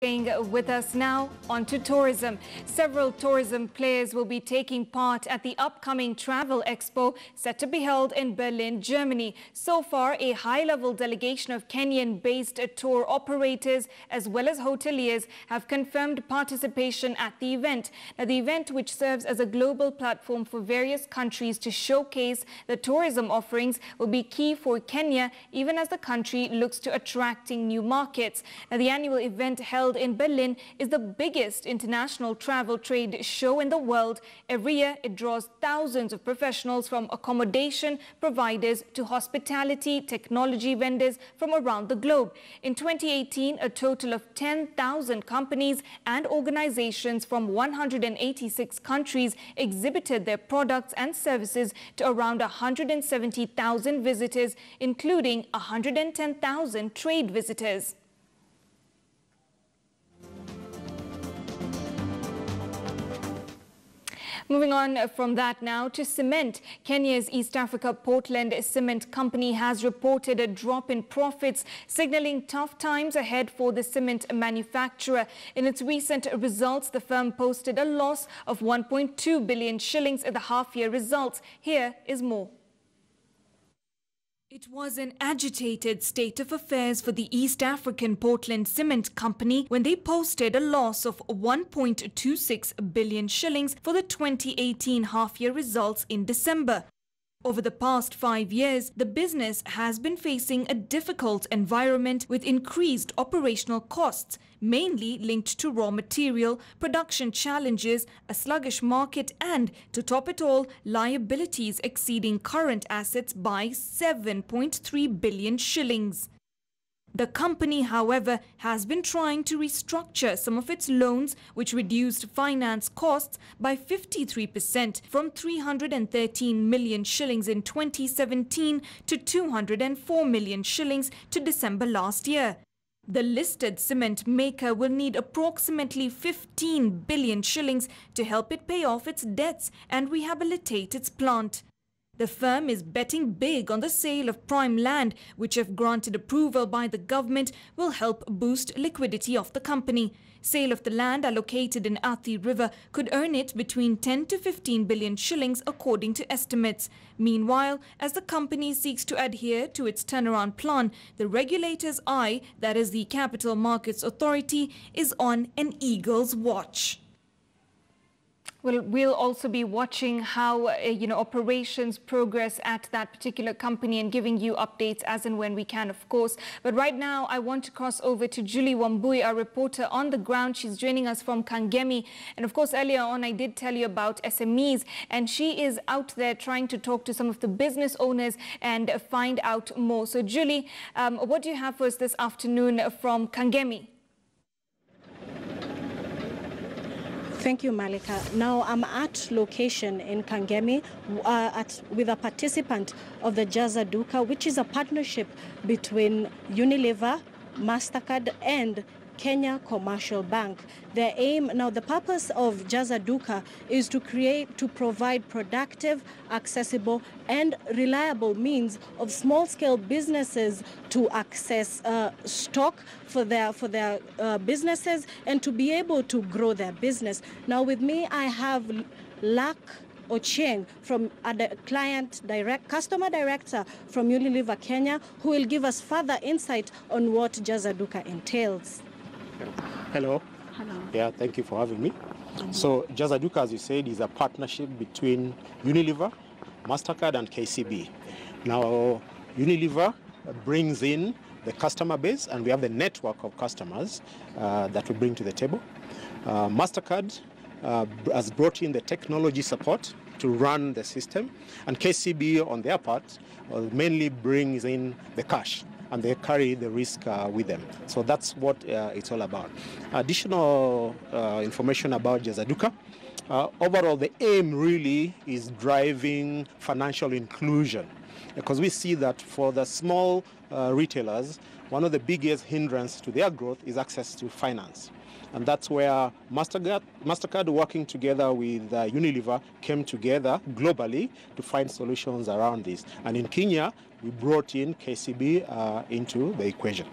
Staying with us now, on to tourism. Several tourism players will be taking part at the upcoming Travel Expo set to be held in Berlin, Germany. So far, a high-level delegation of Kenyan-based tour operators as well as hoteliers have confirmed participation at the event. Now, the event, which serves as a global platform for various countries to showcase the tourism offerings, will be key for Kenya, even as the country looks to attracting new markets. Now, the annual event held in Berlin is the biggest international travel trade show in the world. Every year, it draws thousands of professionals from accommodation providers to hospitality technology vendors from around the globe. In 2018, a total of 10,000 companies and organizations from 186 countries exhibited their products and services to around 170,000 visitors, including 110,000 trade visitors. Moving on from that now to cement. Kenya's East Africa Portland Cement Company has reported a drop in profits, signaling tough times ahead for the cement manufacturer. In its recent results, the firm posted a loss of 1.2 billion shillings in the half-year results. Here is more. It was an agitated state of affairs for the East African Portland Cement Company when they posted a loss of 1.26 billion shillings for the 2018 half-year results in December. Over the past 5 years, the business has been facing a difficult environment with increased operational costs, mainly linked to raw material, production challenges, a sluggish market and, to top it all, liabilities exceeding current assets by 7.3 billion shillings. The company, however, has been trying to restructure some of its loans, which reduced finance costs by 53% from 313 million shillings in 2017 to 204 million shillings to December last year. The listed cement maker will need approximately 15 billion shillings to help it pay off its debts and rehabilitate its plant. The firm is betting big on the sale of prime land, which, if granted approval by the government, will help boost liquidity of the company. Sale of the land allocated in Athi River could earn it between 10 to 15 billion shillings, according to estimates. Meanwhile, as the company seeks to adhere to its turnaround plan, the regulator's eye, that is the Capital Markets Authority, is on an eagle's watch. Well, we'll also be watching how, operations progress at that particular company and giving you updates as and when we can, of course. But right now, I want to cross over to Julie Wambui, our reporter on the ground. She's joining us from Kangemi. And of course, earlier on, I did tell you about SMEs, and she is out there trying to talk to some of the business owners and find out more. So, Julie, what do you have for us this afternoon from Kangemi? Thank you, Malika. Now I'm at location in Kangemi with a participant of the Jaza Duka, which is a partnership between Unilever, MasterCard and Kenya Commercial Bank. Their aim, now the purpose of Jaza Duka is to provide productive, accessible and reliable means of small-scale businesses to access stock for their businesses and to be able to grow their business. Now with me, I have Lak Ochieng from customer director from Unilever Kenya, who will give us further insight on what Jaza Duka entails. Hello. Hello. Yeah, thank you for having me. So Jaza Duka, as you said, is a partnership between Unilever, MasterCard and KCB. Now, Unilever brings in the customer base and we have the network of customers that we bring to the table. MasterCard has brought in the technology support to run the system, and KCB on their part mainly brings in the cash, and they carry the risk with them. So that's what it's all about. Additional information about Jaza Duka. Overall, the aim really is driving financial inclusion, because we see that for the small retailers, one of the biggest hindrances to their growth is access to finance. And that's where MasterCard working together with Unilever came together globally to find solutions around this. And in Kenya, we brought in KCB into the equation.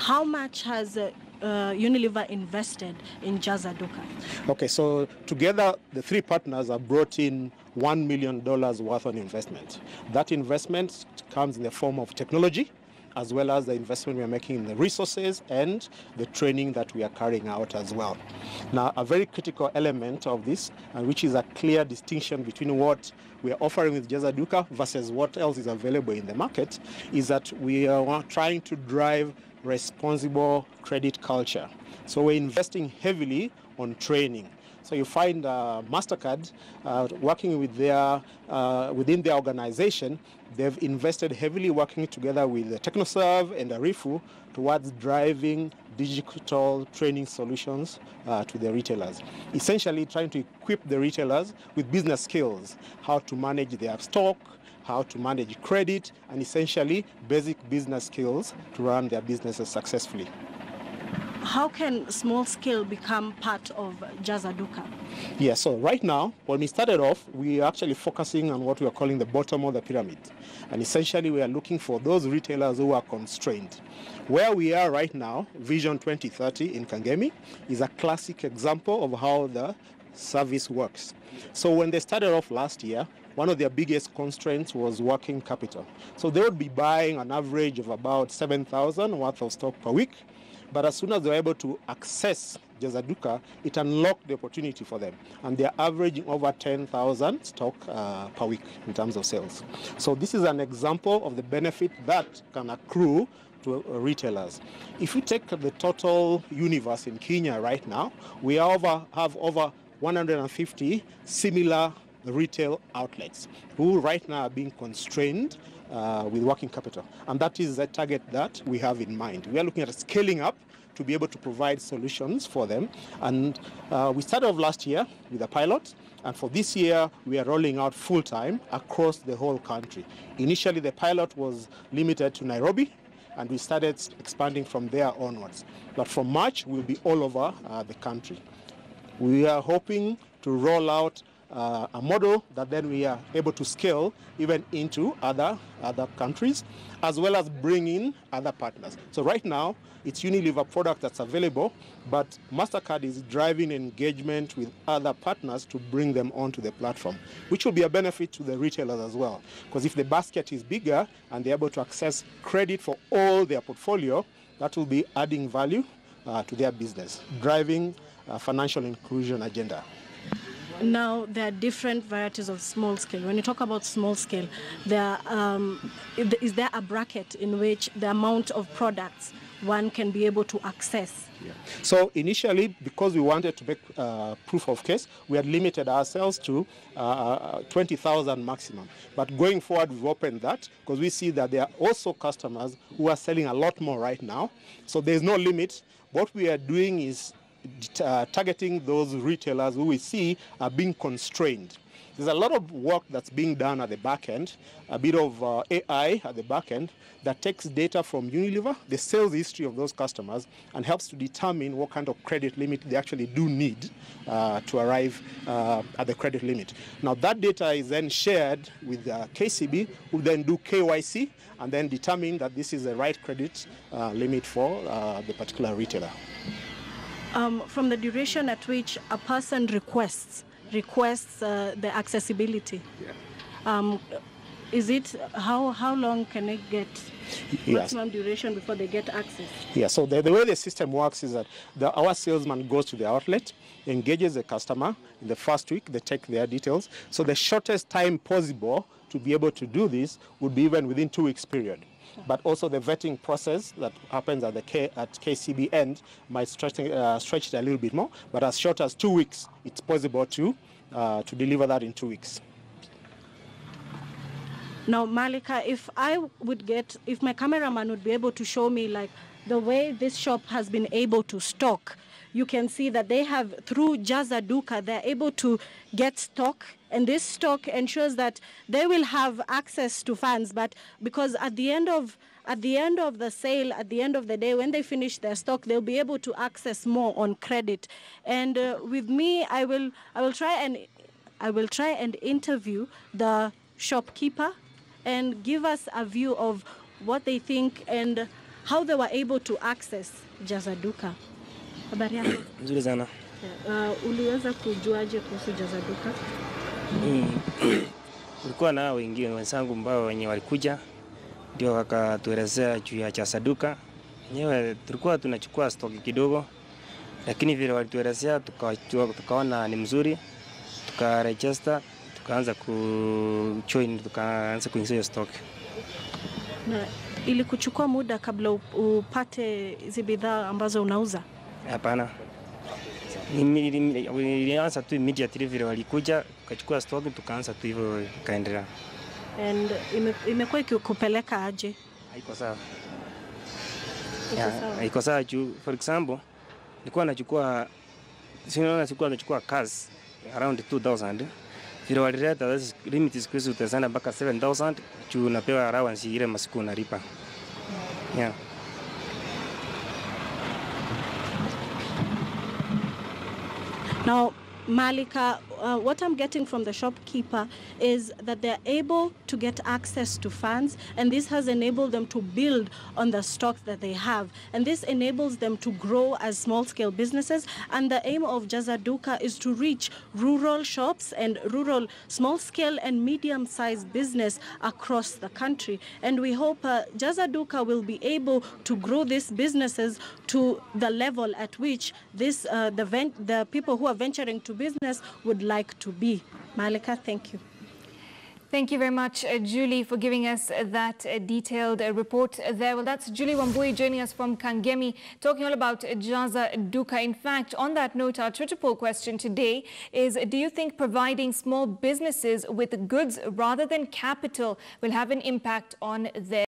How much has Unilever invested in Jaza Duka? Okay, so together the three partners have brought in $1 million worth of investment. That investment comes in the form of technology, as well as the investment we are making in the resources and the training that we are carrying out as well. Now, a very critical element of this, which is a clear distinction between what we are offering with Jaza Duka versus what else is available in the market, is that we are trying to drive responsible credit culture. So we're investing heavily on training. So you find MasterCard working with within their organization, they've invested heavily working together with TechnoServe and Arifu towards driving digital training solutions to the retailers. Essentially trying to equip the retailers with business skills, how to manage their stock, how to manage credit, and essentially basic business skills to run their businesses successfully. How can small scale become part of Jaza Duka? Yeah, so right now, when we started off, we are actually focusing on what we are calling the bottom of the pyramid. And essentially, we are looking for those retailers who are constrained. Where we are right now, Vision 2030 in Kangemi, is a classic example of how the service works. So when they started off last year, one of their biggest constraints was working capital. So they would be buying an average of about 7,000 worth of stock per week. But as soon as they're able to access Jaza Duka, it unlocked the opportunity for them. And they're averaging over 10,000 stock per week in terms of sales. So this is an example of the benefit that can accrue to retailers. If you take the total universe in Kenya right now, we have over 150 similar retail outlets who right now are being constrained with working capital. And that is the target that we have in mind. We are looking at scaling up to be able to provide solutions for them. And we started off last year with a pilot. And for this year, we are rolling out full-time across the whole country. Initially, the pilot was limited to Nairobi, and we started expanding from there onwards. But from March, we'll be all over the country. We are hoping to roll out a model that then we are able to scale even into other countries, as well as bring in other partners. So right now, it's Unilever product that's available, but MasterCard is driving engagement with other partners to bring them onto the platform, which will be a benefit to the retailers as well. Because if the basket is bigger and they're able to access credit for all their portfolio, that will be adding value to their business, driving financial inclusion agenda. Now, there are different varieties of small scale. When you talk about small scale, is there a bracket in which the amount of products one can be able to access? Yeah. So initially, because we wanted to make proof of case, we had limited ourselves to 20,000 maximum. But going forward, we've opened that because we see that there are also customers who are selling a lot more right now. So there's no limit. What we are doing is targeting those retailers who we see are being constrained. There's a lot of work that's being done at the back end, a bit of AI at the back end that takes data from Unilever, the sales history of those customers, and helps to determine what kind of credit limit they actually do need to arrive at the credit limit. Now that data is then shared with KCB, who then do KYC and then determine that this is the right credit limit for the particular retailer. From the duration at which a person requests the accessibility, is it how long can they get maximum duration before they get access? Yeah, so the way the system works is that our salesman goes to the outlet, engages the customer in the first week, they take their details. So the shortest time possible to be able to do this would be even within 2 weeks period. But also the vetting process that happens at KCB end might stretch it a little bit more. But as short as 2 weeks, it's possible to deliver that in 2 weeks. Now, Malika, if my cameraman would be able to show me like the way this shop has been able to stock, you can see that they have, through Jaza Duka, they're able to get stock, and this stock ensures that they will have access to funds. But because at the end of the sale, at the end of the day, when they finish their stock, they'll be able to access more on credit. And with me, I will try and interview the shopkeeper and give us a view of what they think and how they were able to access Jaza Duka. Habari yako? Nzuri sana. Uliweza kujuaje kuhusu Jaza Duka? Kulikuwa na wengine wenzangu ambao wenye walikuja ndio wakatuelezea juu ya Jaza Duka. Wenyewe tulikuwa tunachukua stock kidogo, lakini vile walituelezea tukaona ni mzuri, tukaregister, tukaanza kujoin, tukaanza kuingia hiyo stock. Na ili kuchukua muda kabla upate hizi bidhaa ambazo unauza? Hapana. Nilianza tu immediately vile walikuja, tukachukua stock, tukaanza tu hivyo kaendelea. And imekuwa ikikupeleka aje? Haiko sawa. Haiko sawa juu, for example, nilikuwa nachukua cars around 2000. Vile walileta limit siku hizi utaenda mpaka 7000 juu napewa allowance ile masiku unalipa. Yeah. Now, Malika, what I'm getting from the shopkeeper is that they're able to get access to funds, and this has enabled them to build on the stocks that they have. And this enables them to grow as small-scale businesses. And the aim of Jaza Duka is to reach rural shops and rural small-scale and medium-sized business across the country. And we hope Jaza Duka will be able to grow these businesses to the level at which this the people who are venturing to business would like to be. Malika, thank you. Thank you very much, Julie, for giving us that detailed report there. Well, that's Julie Wambui joining us from Kangemi, talking all about Jaza Duka. In fact, on that note, our Twitter poll question today is, do you think providing small businesses with goods rather than capital will have an impact on their